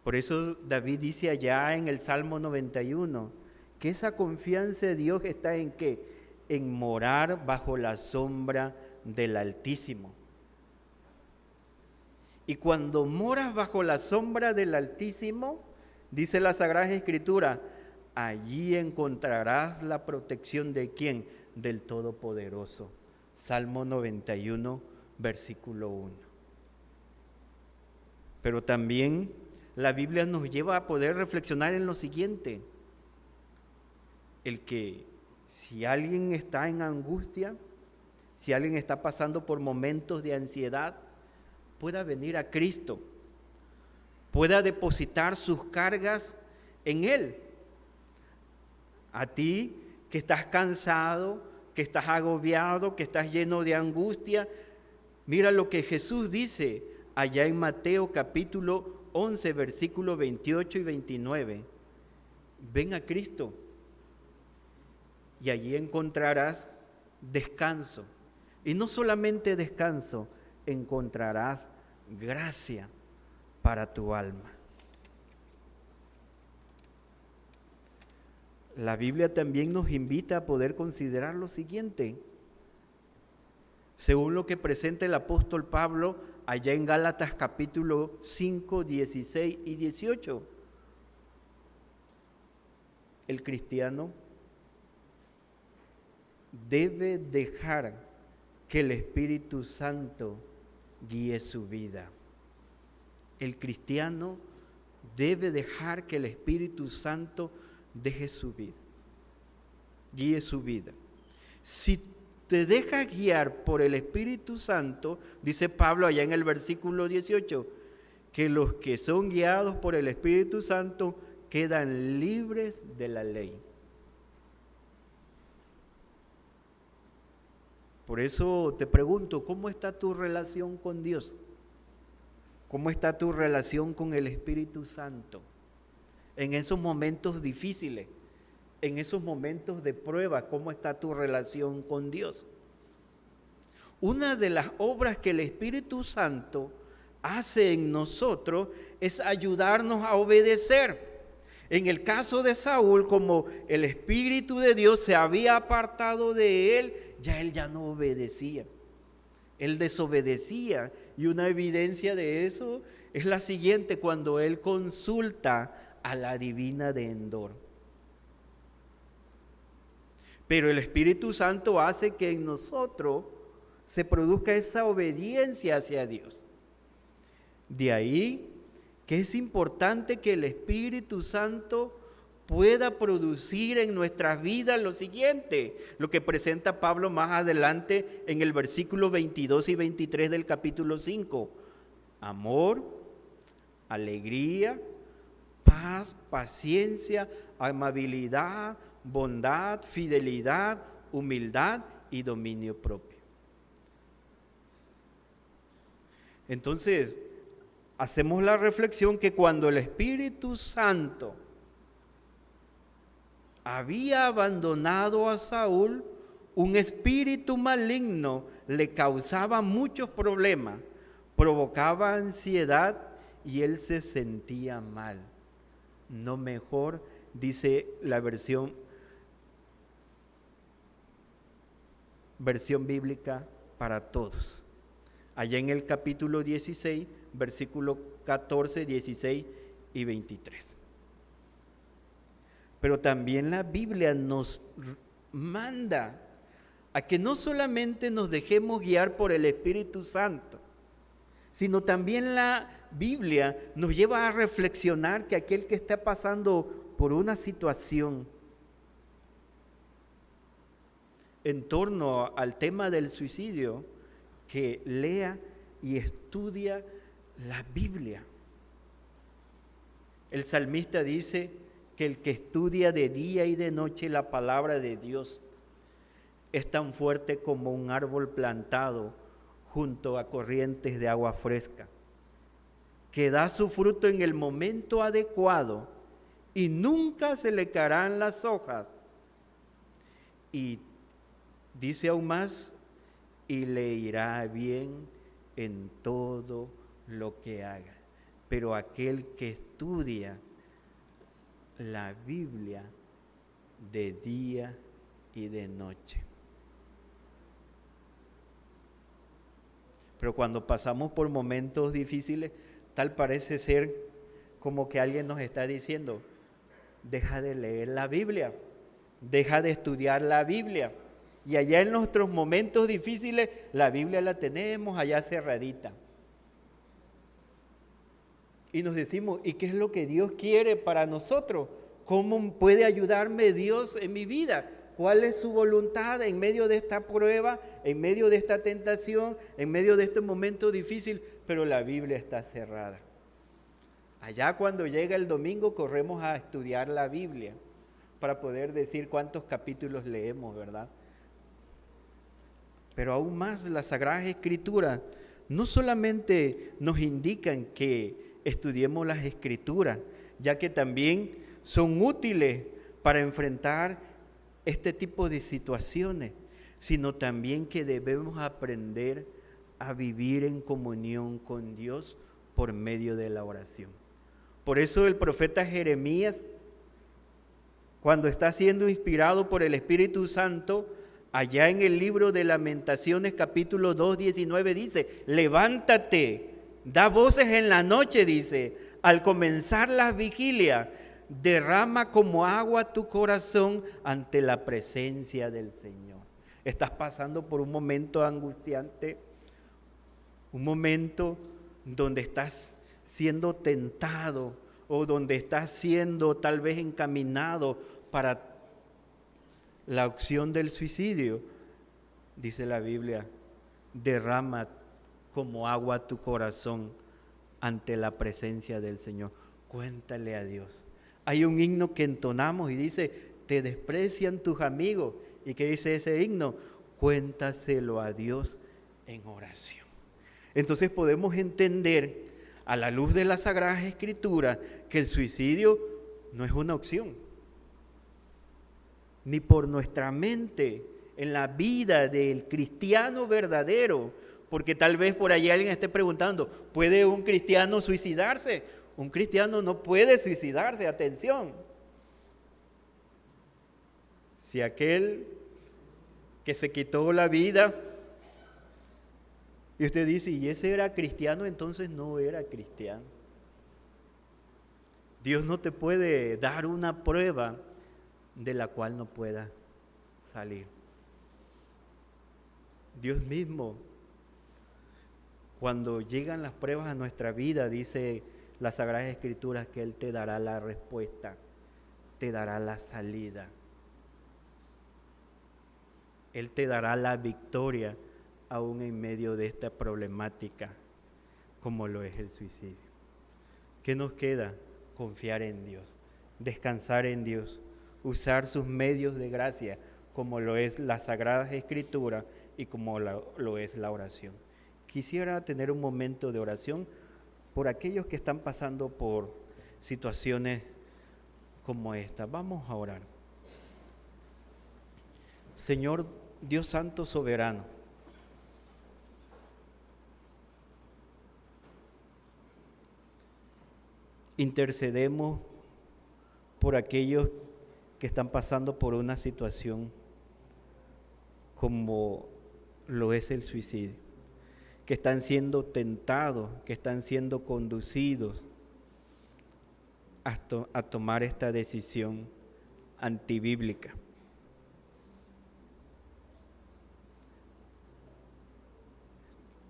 Por eso David dice allá en el Salmo 91 que esa confianza de Dios está en ¿qué? En morar bajo la sombra del Altísimo. Y cuando moras bajo la sombra del Altísimo, dice la Sagrada Escritura, allí encontrarás la protección de ¿quién? Del Todopoderoso. Salmo 91, versículo 1. Pero también la Biblia nos lleva a poder reflexionar en lo siguiente. El que si alguien está en angustia, si alguien está pasando por momentos de ansiedad, pueda venir a Cristo, pueda depositar sus cargas en Él. A ti que estás cansado, que estás agobiado, que estás lleno de angustia, mira lo que Jesús dice allá en Mateo capítulo 11, versículos 28 y 29. Ven a Cristo y allí encontrarás descanso. Y no solamente descanso, encontrarás gracia para tu alma. La Biblia también nos invita a poder considerar lo siguiente. Según lo que presenta el apóstol Pablo allá en Gálatas capítulo 5, 16 y 18. El cristiano debe dejar que el Espíritu Santo guíe su vida. El cristiano debe dejar que el Espíritu Santo guíe su vida. Si te dejas guiar por el Espíritu Santo, dice Pablo allá en el versículo 18, que los que son guiados por el Espíritu Santo quedan libres de la ley. Por eso te pregunto, ¿cómo está tu relación con Dios? ¿Cómo está tu relación con el Espíritu Santo? En esos momentos difíciles, en esos momentos de prueba, ¿cómo está tu relación con Dios? Una de las obras que el Espíritu Santo hace en nosotros es ayudarnos a obedecer. En el caso de Saúl, como el Espíritu de Dios se había apartado de él, él ya no obedecía. Él desobedecía. Y una evidencia de eso es la siguiente, cuando él consulta a la adivina de Endor. Pero el Espíritu Santo hace que en nosotros se produzca esa obediencia hacia Dios. De ahí que es importante que el Espíritu Santo pueda producir en nuestras vidas lo siguiente, lo que presenta Pablo más adelante en el versículo 22 y 23 del capítulo 5. Amor, alegría, paz, paciencia, amabilidad, bondad, fidelidad, humildad y dominio propio. Entonces, hacemos la reflexión que cuando el Espíritu Santo había abandonado a Saúl, un espíritu maligno le causaba muchos problemas, provocaba ansiedad y él se sentía mal. No mejor, dice la versión bíblica para todos. Allá en el capítulo 16, versículo 14, 16 y 23. Pero también la Biblia nos manda a que no solamente nos dejemos guiar por el Espíritu Santo, sino también la Biblia nos lleva a reflexionar que aquel que está pasando por una situación en torno al tema del suicidio, que lea y estudia la Biblia. El salmista dice que el que estudia de día y de noche la palabra de Dios es tan fuerte como un árbol plantado junto a corrientes de agua fresca, que da su fruto en el momento adecuado y nunca se le caerán las hojas. Y dice aún más, y le irá bien en todo lo que haga. Pero aquel que estudia la Biblia de día y de noche. Pero cuando pasamos por momentos difíciles, tal parece ser como que alguien nos está diciendo, deja de leer la Biblia, deja de estudiar la Biblia. Y allá en nuestros momentos difíciles, la Biblia la tenemos allá cerradita. Y nos decimos, ¿y qué es lo que Dios quiere para nosotros? ¿Cómo puede ayudarme Dios en mi vida? ¿Cuál es su voluntad en medio de esta prueba, en medio de esta tentación, en medio de este momento difícil? Pero la Biblia está cerrada. Allá cuando llega el domingo corremos a estudiar la Biblia para poder decir cuántos capítulos leemos, ¿verdad? Pero aún más, las Sagradas Escrituras no solamente nos indican que estudiemos las Escrituras, ya que también son útiles para enfrentar este tipo de situaciones, sino también que debemos aprender a vivir en comunión con Dios por medio de la oración. Por eso el profeta Jeremías, cuando está siendo inspirado por el Espíritu Santo, allá en el libro de Lamentaciones capítulo 2, 19 dice, levántate, da voces en la noche, dice, al comenzar la vigilia, derrama como agua tu corazón ante la presencia del Señor. Estás pasando por un momento angustiante, un momento donde estás siendo tentado o donde estás siendo tal vez encaminado para la opción del suicidio. Dice la Biblia, derrama como agua tu corazón ante la presencia del Señor. Cuéntale a Dios. Hay un himno que entonamos y dice, te desprecian tus amigos. ¿Y qué dice ese himno? Cuéntaselo a Dios en oración. Entonces podemos entender a la luz de las Sagradas Escrituras que el suicidio no es una opción. Ni por nuestra mente, en la vida del cristiano verdadero, porque tal vez por allí alguien esté preguntando, ¿puede un cristiano suicidarse? Un cristiano no puede suicidarse, atención. Si aquel que se quitó la vida, y usted dice, ¿y ese era cristiano? Entonces no era cristiano. Dios no te puede dar una prueba de la cual no pueda salir. Dios mismo, cuando llegan las pruebas a nuestra vida, dice las Sagradas Escrituras que Él te dará la respuesta, te dará la salida. Él te dará la victoria aún en medio de esta problemática como lo es el suicidio. ¿Qué nos queda? Confiar en Dios, descansar en Dios, usar sus medios de gracia como lo es las Sagradas Escrituras y como lo es la oración. Quisiera tener un momento de oración por aquellos que están pasando por situaciones como esta. Vamos a orar. Señor Dios Santo Soberano, intercedemos por aquellos que están pasando por una situación como lo es el suicidio, que están siendo tentados, que están siendo conducidos a tomar esta decisión antibíblica.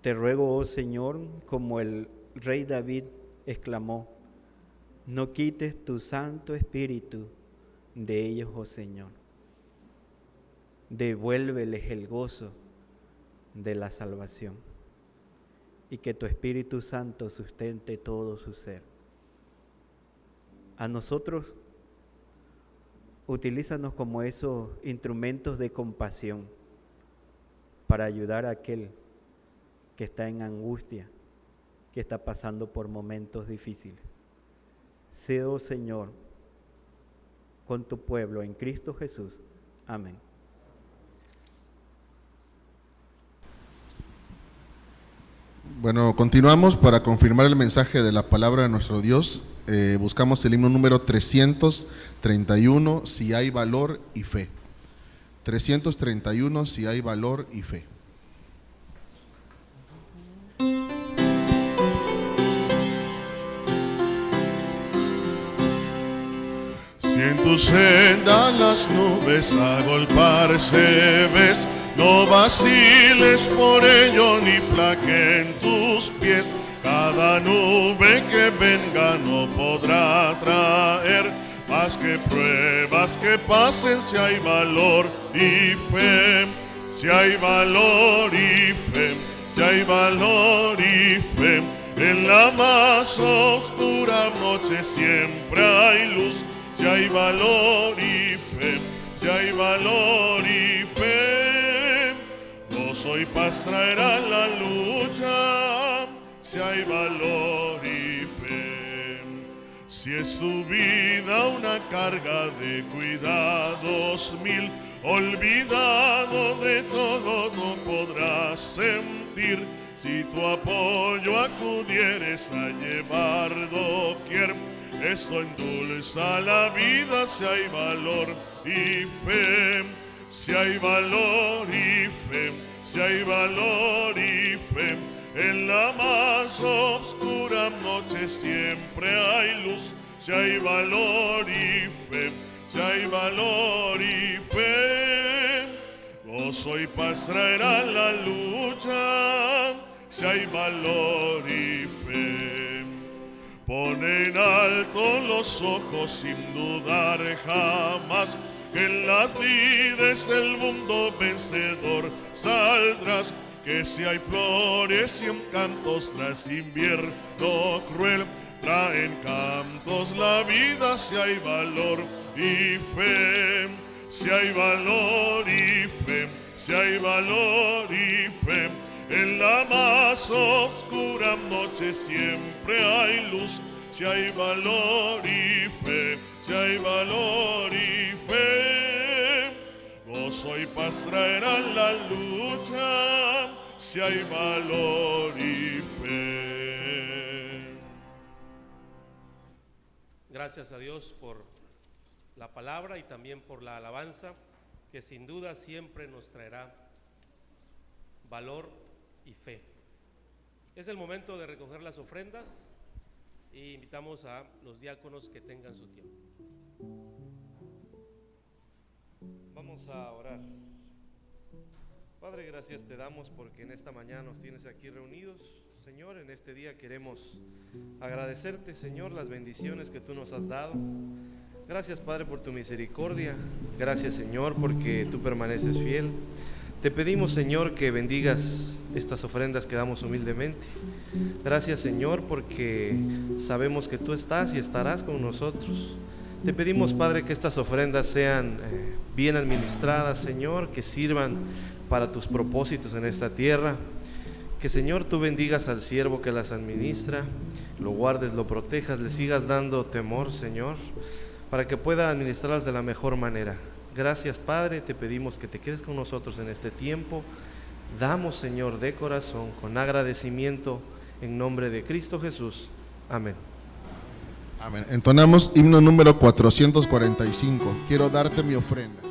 Te ruego, oh Señor, como el rey David exclamó, no quites tu Santo Espíritu de ellos, oh Señor. Devuélveles el gozo de la salvación. y que tu Espíritu Santo sustente todo su ser. A nosotros, utilízanos como esos instrumentos de compasión para ayudar a aquel que está en angustia, que está pasando por momentos difíciles. Sé, oh Señor, con tu pueblo en Cristo Jesús. Amén. Bueno, continuamos para confirmar el mensaje de la palabra de nuestro Dios. Buscamos el himno número 331, si hay valor y fe. 331, si hay valor y fe. Si en tu senda las nubes agolparse ves, no vaciles por ello ni flaqueen tus pies. Cada nube que venga no podrá traer más que pruebas que pasen si hay valor y fe. Si hay valor y fe, si hay valor y fe, en la más oscura noche siempre hay luz. Si hay valor y fe, si hay valor y fe, gozo y paz traerá la lucha. Si hay valor y fe, si es tu vida una carga de cuidados mil, olvidado de todo no podrás sentir. Si tu apoyo acudieres a llevar doquier, esto endulza la vida. Si hay valor y fe, si hay valor y fe, si hay valor y fe, en la más oscura noche siempre hay luz. Si hay valor y fe, si hay valor y fe, gozo y paz traerá la lucha. Si hay valor y fe, pon en alto los ojos sin dudar jamás, que en las lides del mundo vencedor saldrás. Que si hay flores y encantos tras invierno cruel, traen cantos la vida. Si hay valor y fe, si hay valor y fe, si hay valor y fe, en la más oscura noche siempre hay luz. Si hay valor y fe, si hay valor y fe, gozo y paz traerán la lucha. Si hay valor y fe. Gracias a Dios por la palabra y también por la alabanza, que sin duda siempre nos traerá valor y fe. Es el momento de recoger las ofrendas y invitamos a los diáconos que tengan su tiempo. Vamos a orar. Padre, gracias te damos porque en esta mañana nos tienes aquí reunidos. Señor, en este día queremos agradecerte, Señor, las bendiciones que tú nos has dado. Gracias, Padre, por tu misericordia. Gracias, Señor, porque tú permaneces fiel. Te pedimos, Señor, que bendigas estas ofrendas que damos humildemente. Gracias, Señor, porque sabemos que tú estás y estarás con nosotros. Te pedimos, Padre, que estas ofrendas sean bien administradas, Señor, que sirvan para tus propósitos en esta tierra. Que, Señor, tú bendigas al siervo que las administra, lo guardes, lo protejas, le sigas dando temor, Señor, para que pueda administrarlas de la mejor manera. Gracias, Padre, te pedimos que te quedes con nosotros en este tiempo. Damos, Señor, de corazón, con agradecimiento, en nombre de Cristo Jesús. Amén. Amén. Entonamos himno número 445. Quiero darte mi ofrenda.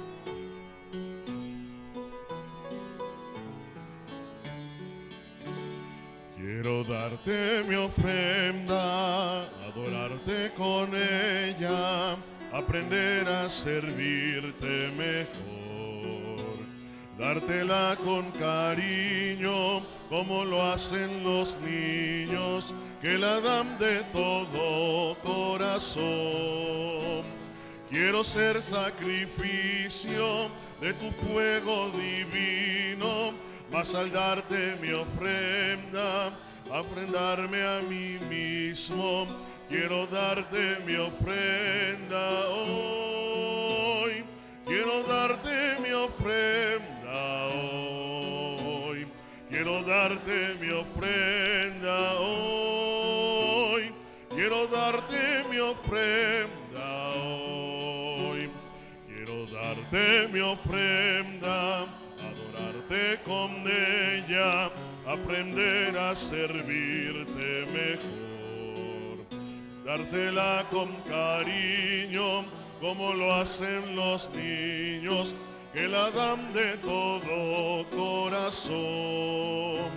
Quiero darte mi ofrenda, adorarte con ella, aprender a servirte mejor, dártela con cariño, como lo hacen los niños, que la dan de todo corazón. Quiero ser sacrificio de tu fuego divino, mas al darte mi ofrenda, ofrendarme a mí mismo. Quiero darte mi ofrenda hoy. Quiero darte mi ofrenda hoy. Quiero darte mi ofrenda hoy. Quiero darte mi ofrenda hoy. Quiero darte mi ofrenda, adorarte con ella, aprender a servirte mejor, dártela con cariño, como lo hacen los niños, que la dan de todo corazón.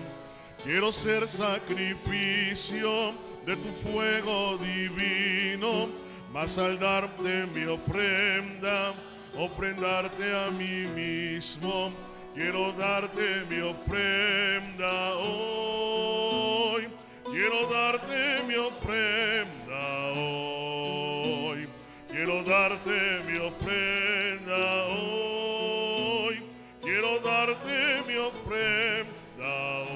Quiero ser sacrificio de tu fuego divino, mas al darte mi ofrenda, ofrendarte a mí mismo. Quiero darte mi ofrenda hoy. Quiero darte mi ofrenda hoy. Quiero darte mi ofrenda hoy. Quiero darte mi ofrenda hoy.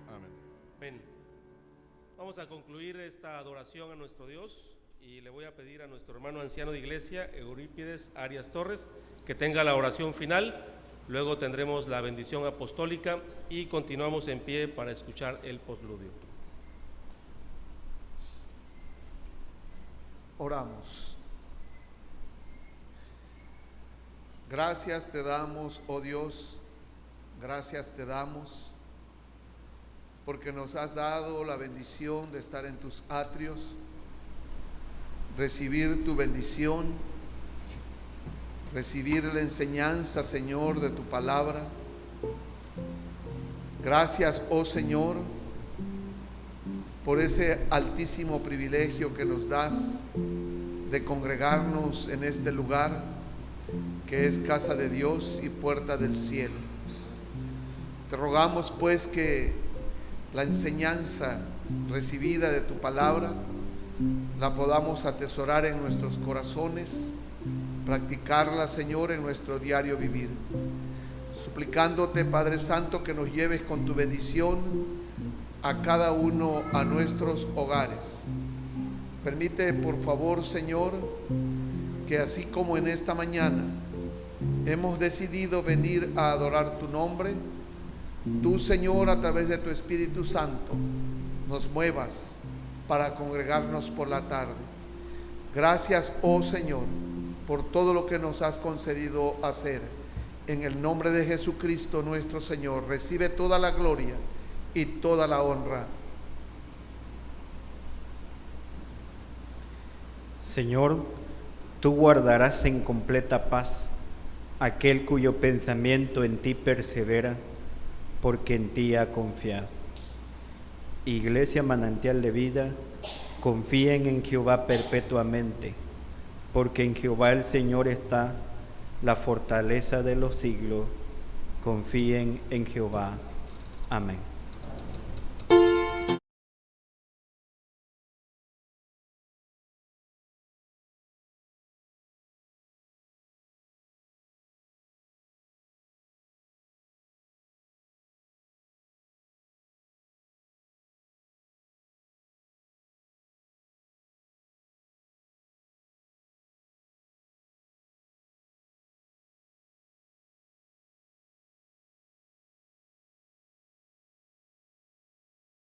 Amén. Amén. Vamos a concluir esta adoración a nuestro Dios y le voy a pedir a nuestro hermano anciano de iglesia, Eurípides Arias Torres, que tenga la oración final. Luego tendremos la bendición apostólica y continuamos en pie para escuchar el postludio. Oramos. Gracias te damos, oh Dios, gracias te damos porque nos has dado la bendición de estar en tus atrios, recibir tu bendición, recibir la enseñanza, Señor, de tu palabra. Gracias, oh Señor, por ese altísimo privilegio que nos das de congregarnos en este lugar que es casa de Dios y puerta del cielo. Te rogamos pues que la enseñanza recibida de tu palabra la podamos atesorar en nuestros corazones, practicarla, Señor, en nuestro diario vivir, suplicándote, Padre Santo, que nos lleves con tu bendición a cada uno a nuestros hogares. Permite, por favor, Señor, que así como en esta mañana hemos decidido venir a adorar tu nombre, tú, Señor, a través de tu Espíritu Santo, nos muevas para congregarnos por la tarde. Gracias, oh Señor, por todo lo que nos has concedido hacer. En el nombre de Jesucristo nuestro Señor, recibe toda la gloria y toda la honra. Señor, tú guardarás en completa paz aquel cuyo pensamiento en ti persevera, porque en ti ha confiado. Iglesia Manantial de Vida, confíen en Jehová perpetuamente, porque en Jehová el Señor está la fortaleza de los siglos. Confíen en Jehová. Amén.